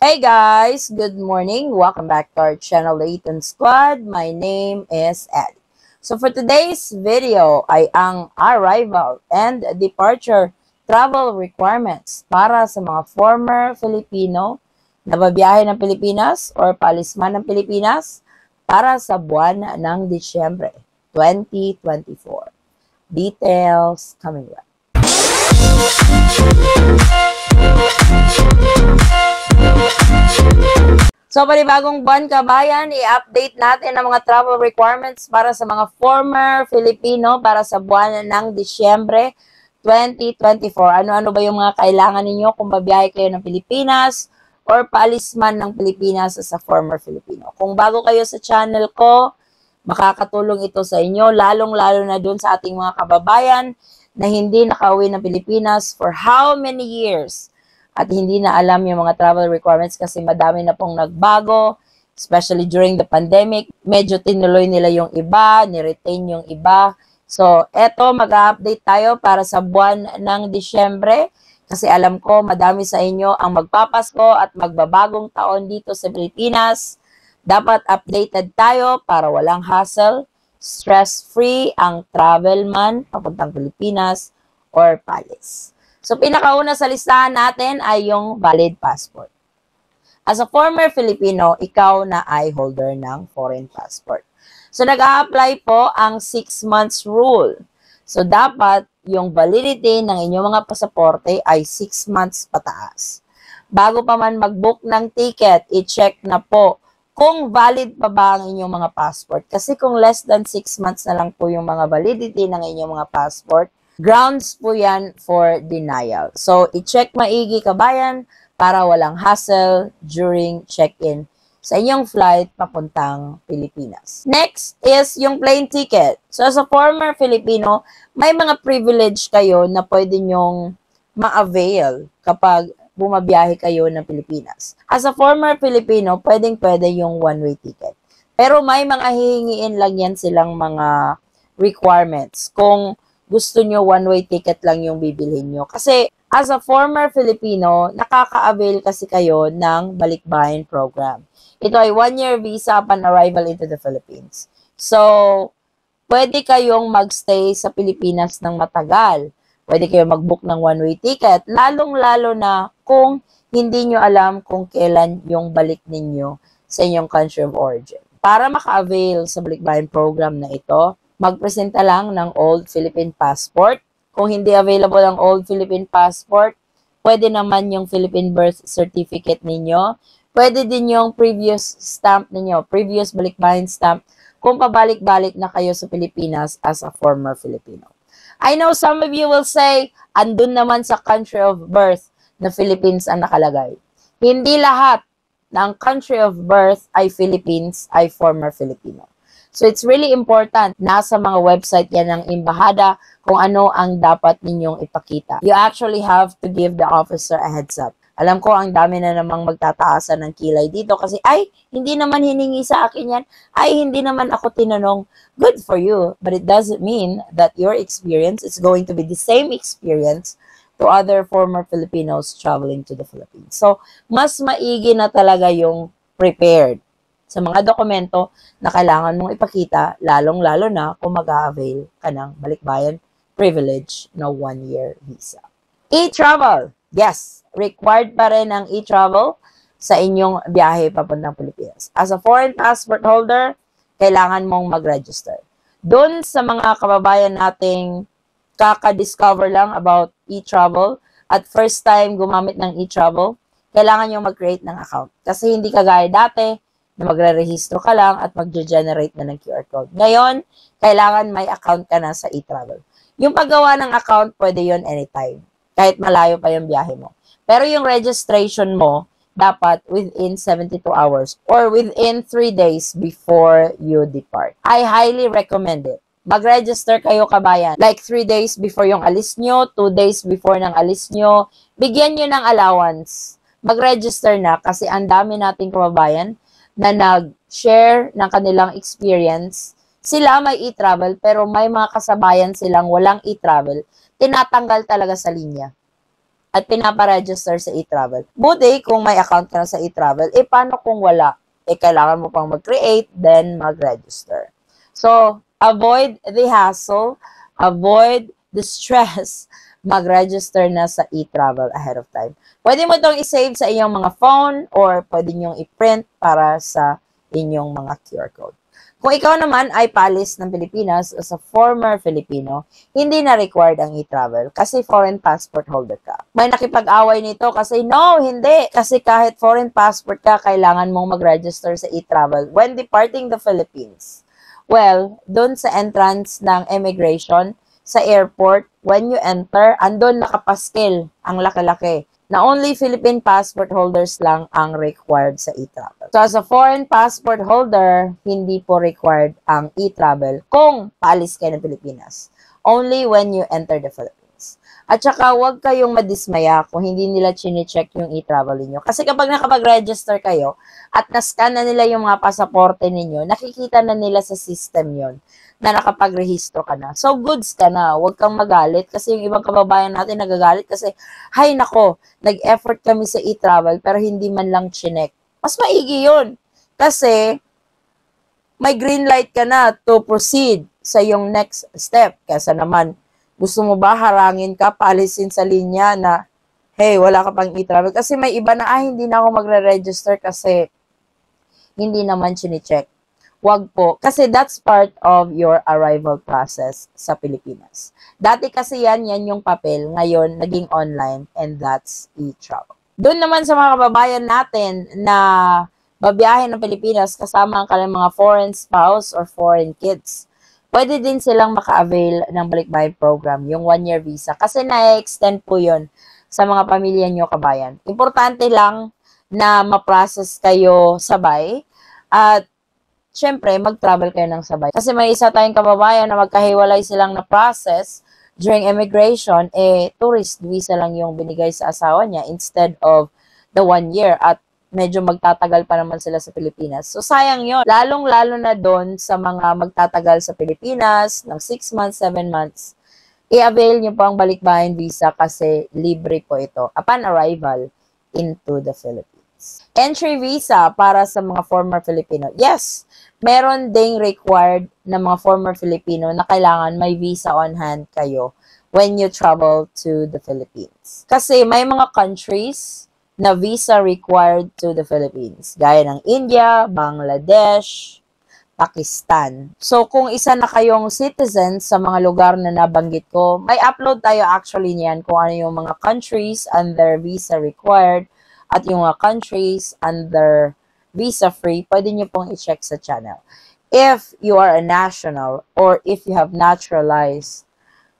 Hey guys, good morning. Welcome back to our channel, Layton Squad. My name is Ed. So for today's video ay ang arrival and departure travel requirements para sa mga former Filipino na babiyahe ng Pilipinas or palisman ng Pilipinas para sa buwan ng Disyembre 2024. Details coming up. So, panibagong buwan kabayan, i-update natin ang mga travel requirements para sa mga former Filipino para sa buwan ng Disyembre 2024. Ano-ano ba yung mga kailangan ninyo kung babiyahe kayo ng Pilipinas or paalisman ng Pilipinas sa former Filipino? Kung bago kayo sa channel ko, makakatulong ito sa inyo, lalong-lalo na dun sa ating mga kababayan na hindi nakauwi ng Pilipinas for how many years? At hindi na alam yung mga travel requirements kasi madami na pong nagbago, especially during the pandemic. Medyo tinuloy nila yung iba, niretain yung iba. So, eto, mag-update tayo para sa buwan ng Disyembre kasi alam ko madami sa inyo ang magpapasko at magbabagong taon dito sa Pilipinas. Dapat updated tayo para walang hassle, stress-free ang travel man papuntang Pilipinas or palis. So, pinakauna sa listahan natin ay yung valid passport. As a former Filipino, ikaw na ay holder ng foreign passport. So, nag-a-apply po ang 6 months rule. So, dapat yung validity ng inyong mga pasaporte ay 6 months pataas. Bago pa man mag-book ng ticket, i-check na po kung valid pa ba ang inyong mga passport. Kasi kung less than 6 months na lang po yung mga validity ng inyong mga passport, grounds po yan for denial. So, i-check maigi kabayan para walang hassle during check-in sa inyong flight papuntang Pilipinas. Next is yung plane ticket. So, as a former Filipino, may mga privilege kayo na pwede nyong ma-avail kapag bumabiyahe kayo ng Pilipinas. As a former Filipino, pwedeng-pwede yung one-way ticket. Pero may mga hihingiin lang yan silang mga requirements. Kung gusto nyo one-way ticket lang yung bibilhin nyo. Kasi as a former Filipino, nakaka-avail kasi kayo ng balikbayan program. Ito ay 1-year visa upon arrival into the Philippines. So, pwede kayong magstay sa Pilipinas ng matagal. Pwede kayong mag-book ng one-way ticket, lalong-lalo na kung hindi nyo alam kung kailan yung balik ninyo sa inyong country of origin. Para maka-avail sa balikbayan program na ito, magpresenta lang ng old Philippine passport. Kung hindi available ang old Philippine passport, pwede naman yung Philippine birth certificate ninyo. Pwede din yung previous stamp ninyo, previous balikbayan stamp, kung pabalik-balik na kayo sa Pilipinas as a former Filipino. I know some of you will say, andun naman sa country of birth na Philippines ang nakalagay. Hindi lahat ng country of birth ay Philippines, ay former Filipino. So, it's really important. Nasa mga website yan ng embahada kung ano ang dapat ninyong ipakita. You actually have to give the officer a heads up. Alam ko, ang dami na namang magtataasan ng kilay dito kasi, ay, hindi naman hiningi sa akin yan. Ay, hindi naman ako tinanong. Good for you. But it doesn't mean that your experience is going to be the same experience to other former Filipinos traveling to the Philippines. So, mas maigi na talaga yung prepared sa mga dokumento na kailangan mong ipakita, lalong-lalo na kung mag-a-avail ka ng balikbayan privilege na 1-year visa. E-travel. Yes, required pa rin ang e-travel sa inyong biyahe papuntang Pilipinas. As a foreign passport holder, kailangan mong mag-register. Doon sa mga kababayan nating kaka-discover lang about e-travel at first time gumamit ng e-travel, kailangan nyo mag-create ng account. Kasi hindi kagaya dati, na magre-rehistro ka lang at mag-generate na ng QR code. Ngayon, kailangan may account ka na sa e-travel. Yung paggawa ng account, pwede yon anytime. Kahit malayo pa yung biyahe mo. Pero yung registration mo, dapat within 72 hours or within 3 days before you depart. I highly recommend it. Mag-register kayo kabayan. Like 3 days before yung alis nyo, 2 days before ng alis nyo. Bigyan nyo ng allowance. Mag-register na kasi ang dami nating kababayan na nag-share ng kanilang experience. Sila may e-travel pero may mga kasabayan silang walang e-travel. Tinatanggal talaga sa linya. at pinaparegister sa e-travel. Buti kung may account ka na sa e-travel, paano kung wala? Kailangan mo pang mag-create, then mag-register. So, avoid the hassle, avoid the stress, mag-register na sa e-travel ahead of time. Pwede mo itong i-save sa iyong mga phone or pwede nyo i-print para sa inyong mga QR code. Kung ikaw naman ay paalis ng Pilipinas as a former Filipino, hindi na required ang e-travel kasi foreign passport holder ka. May nakipag-away nito kasi no, hindi. Kasi kahit foreign passport ka, kailangan mong mag-register sa e-travel when departing the Philippines. Well, doon sa entrance ng immigration, sa airport, when you enter, andun nakapaskil ang laki-laki na only Philippine passport holders lang ang required sa e-travel. So, as a foreign passport holder, hindi po required ang e-travel kung paalis kayo ng Pilipinas. Only when you enter the Philippines. At saka, huwag kayong madismaya kung hindi nila chine-check yung e-travel niyo. Kasi kapag nakapag-register kayo at nascan na nila yung mga pasaporte ninyo, nakikita na nila sa system yon na nakapag-rehistro ka na. So, goods ka na. Huwag kang magalit kasi yung ibang kababayan natin nagagalit kasi, hay nako, nag-effort kami sa e-travel pero hindi man lang chinek. Mas maigi yun. Kasi, may green light ka na to proceed sa yung next step. Kasi naman, gusto mo ba harangin ka, paalisin sa linya na, hey, wala ka pang e-travel. Kasi may iba na, hindi na ako magre-register kasi hindi naman chinecheck. Wag po. Kasi that's part of your arrival process sa Pilipinas. Dati kasi yan yung papel. Ngayon, naging online and that's e-travel. Doon naman sa mga kababayan natin na babiyahe ng Pilipinas kasama ang kanilang mga foreign spouse or foreign kids, pwede din silang maka-avail ng Balikbayan program, yung 1-year visa. Kasi na-extend po yun sa mga pamilya nyo kabayan. Importante lang na ma-process kayo sabay at syempre, mag-travel kayo ng sabay. Kasi may isa tayong kababayan na magkahiwalay silang na-process during immigration, tourist visa lang yung binigay sa asawa niya instead of the 1 year at medyo magtatagal pa naman sila sa Pilipinas. So, sayang yun. Lalong-lalo na doon sa mga magtatagal sa Pilipinas ng 6 months, 7 months, i-avail nyo po ang Balikbayan visa kasi libre po ito upon arrival into the Philippines. Entry visa para sa mga former Filipino. Yes, meron ding required na mga former Filipino na kailangan may visa on hand kayo when you travel to the Philippines. Kasi may mga countries na visa required to the Philippines. Gaya ng India, Bangladesh, Pakistan. So, kung isa na kayong citizen sa mga lugar na nabanggit ko, may upload tayo actually niyan kung ano yung mga countries under visa required at yung mga countries under visa-free, pwede nyo pong i-check sa channel. If you are a national or if you have naturalized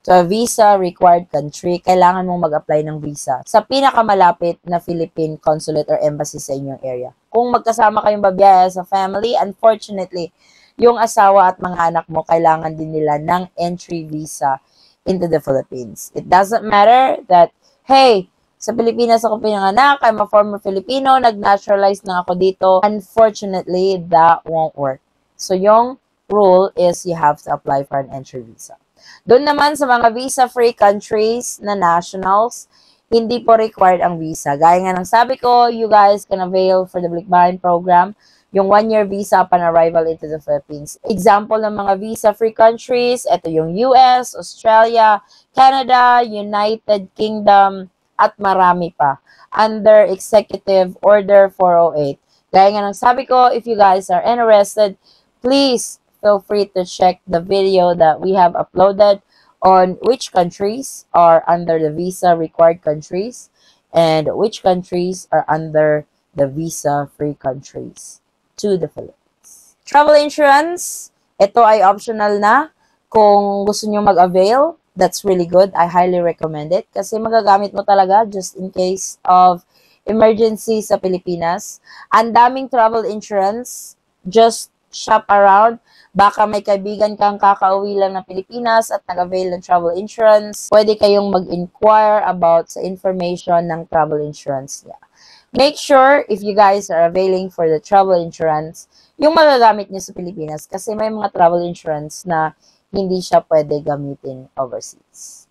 to a visa-required country, kailangan mong mag-apply ng visa sa pinakamalapit na Philippine consulate or embassy sa inyong area. Kung magkasama kayong babiyahe sa family, unfortunately, yung asawa at mga anak mo, kailangan din nila ng entry visa into the Philippines. It doesn't matter that, hey, sa Pilipinas ako pinanganak, I'm a former Filipino, nag-naturalize na ako dito. Unfortunately, that won't work. So, yung rule is you have to apply for an entry visa. Doon naman sa mga visa-free countries na nationals, hindi po required ang visa. Gaya nga ng sabi ko, you guys can avail for the Balikbayan program, yung 1-year visa upon arrival into the Philippines. Example ng mga visa-free countries, ito yung US, Australia, Canada, United Kingdom, at marami pa, under Executive Order 408. Gaya nga ng sabi ko, if you guys are interested, please feel free to check the video that we have uploaded on which countries are under the visa-required countries and which countries are under the visa-free countries to the Philippines. Travel insurance, ito ay optional na kung gusto nyo mag-avail. That's really good. I highly recommend it kasi magagamit mo talaga just in case of emergency sa Pilipinas. Ang daming travel insurance. Just shop around. Baka may kaibigan kang kakauwi lang ng Pilipinas at nag-avail ng travel insurance. Pwede kayong mag-inquire about sa information ng travel insurance niya. Make sure if you guys are availing for the travel insurance, yung magagamit niyo sa Pilipinas kasi may mga travel insurance na hindi siya pwede gamitin overseas.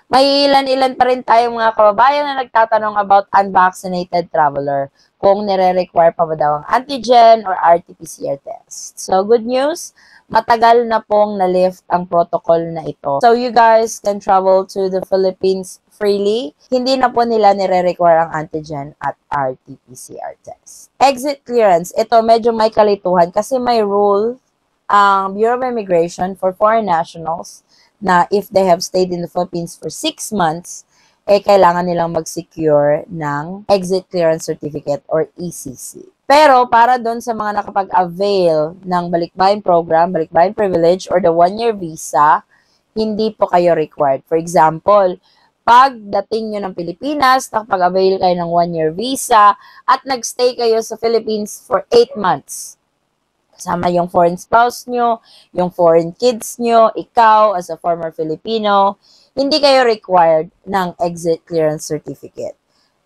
May ilan-ilan pa rin tayong mga kababayan na nagtatanong about unvaccinated traveler kung nire-require pa ba daw ang antigen or RT-PCR test. So, good news, matagal na pong na-lift ang protocol na ito. So, you guys can travel to the Philippines freely. Hindi na po nila nire-require ang antigen at RT-PCR test. Exit clearance, ito medyo may kalituhan kasi may rule ang Bureau of Immigration for foreign nationals na if they have stayed in the Philippines for 6 months, kailangan nilang mag-secure ng Exit Clearance Certificate or ECC. Pero para doon sa mga nakapag-avail ng Balikbayan Program, Balikbayan Privilege, or the 1-year visa, hindi po kayo required. For example, pagdating nyo ng Pilipinas, nakapag-avail kayo ng 1-year visa, at nagstay kayo sa Philippines for 8 months. Kasama yung foreign spouse nyo, yung foreign kids nyo, ikaw as a former Filipino, hindi kayo required ng exit clearance certificate.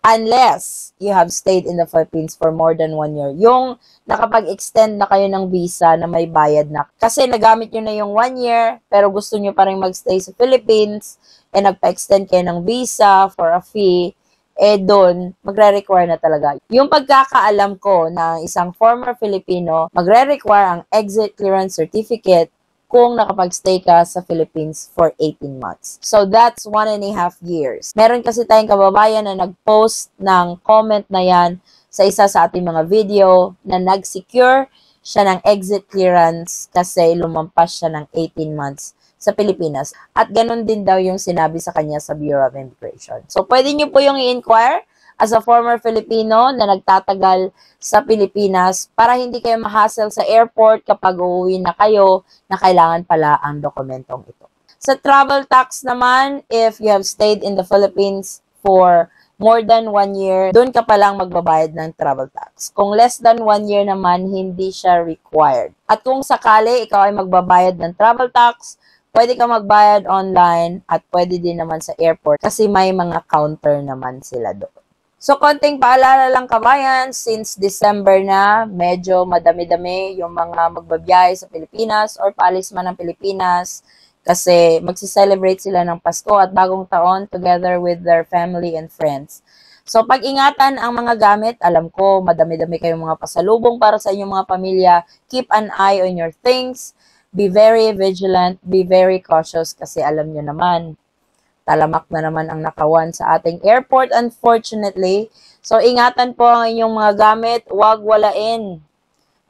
Unless you have stayed in the Philippines for more than 1 year. Yung nakapag-extend na kayo ng visa na may bayad na. Kasi nagamit nyo na yung 1 year, pero gusto nyo pa rin magstay sa Philippines, and nagpa-extend kayo ng visa for a fee, doon, magre-require na talaga. Yung pagkakaalam ko na isang former Filipino, magre-require ang exit clearance certificate kung nakapag-stay ka sa Philippines for 18 months. So, that's 1.5 years. Meron kasi tayong kababayan na nag-post ng comment na yan sa isa sa ating mga video na nag-secure siya ng exit clearance kasi lumampas siya ng 18 months sa Pilipinas. At ganun din daw yung sinabi sa kanya sa Bureau of Immigration. So, pwede nyo po yung i-inquire as a former Filipino na nagtatagal sa Pilipinas para hindi kayo ma-hassle sa airport kapag uuwi na kayo na kailangan pala ang dokumentong ito. Sa travel tax naman, if you have stayed in the Philippines for more than 1 year, doon ka palang magbabayad ng travel tax. Kung less than 1 year naman, hindi siya required. At kung sakali ikaw ay magbabayad ng travel tax, pwede ka magbayad online at pwede din naman sa airport kasi may mga counter naman sila doon. So, konting paalala lang kabayan, since December na, medyo madami-dami yung mga magbabiyahe sa Pilipinas or paalis man ng Pilipinas kasi magsi-celebrate sila ng Pasko at Bagong Taon together with their family and friends. So, pag-ingatan ang mga gamit, alam ko, madami-dami kayong mga pasalubong para sa inyong mga pamilya. Keep an eye on your things. Be very vigilant, be very cautious kasi alam nyo naman, talamak na naman ang nakawan sa ating airport unfortunately. So ingatan po ang inyong mga gamit, huwag walain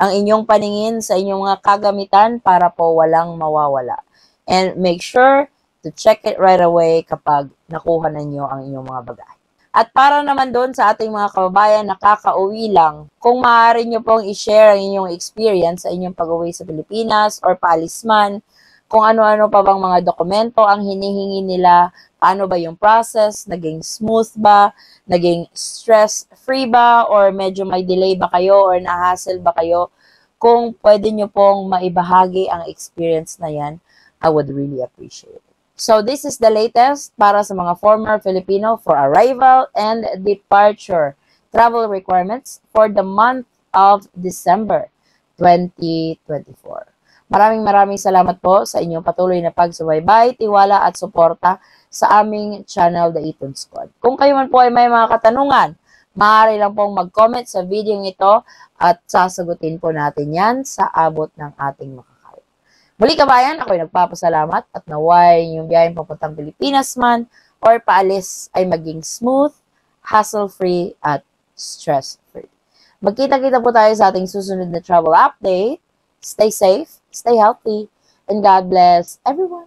ang inyong paningin sa inyong mga kagamitan para po walang mawawala. And make sure to check it right away kapag nakuha na nyo ang inyong mga bagahe. At para naman doon sa ating mga kababayan na kakauwi lang, kung maaari nyo pong i-share ang inyong experience sa inyong pag-uwi sa Pilipinas or paalis man, kung ano-ano pa bang mga dokumento ang hinihingi nila, paano ba yung process, naging smooth ba, naging stress-free ba, or medyo may delay ba kayo or na-hassle ba kayo, kung pwede nyo pong maibahagi ang experience na yan, I would really appreciate it. So, this is the latest para sa mga former Filipino for arrival and departure travel requirements for the month of December 2024. Maraming salamat po sa inyong patuloy na pagsubaybay, tiwala at suporta sa aming channel, The Eton Squad. Kung kayo man po ay may mga katanungan, maaari lang pong mag-comment sa video ito at sasagutin po natin yan sa abot ng ating makakaya. Muli kabayan, ako'y nagpapasalamat at naway yung biyayang papuntang Pilipinas man or paalis ay maging smooth, hassle-free at stress-free. Magkita-kita po tayo sa ating susunod na travel update. Stay safe, stay healthy, and God bless everyone.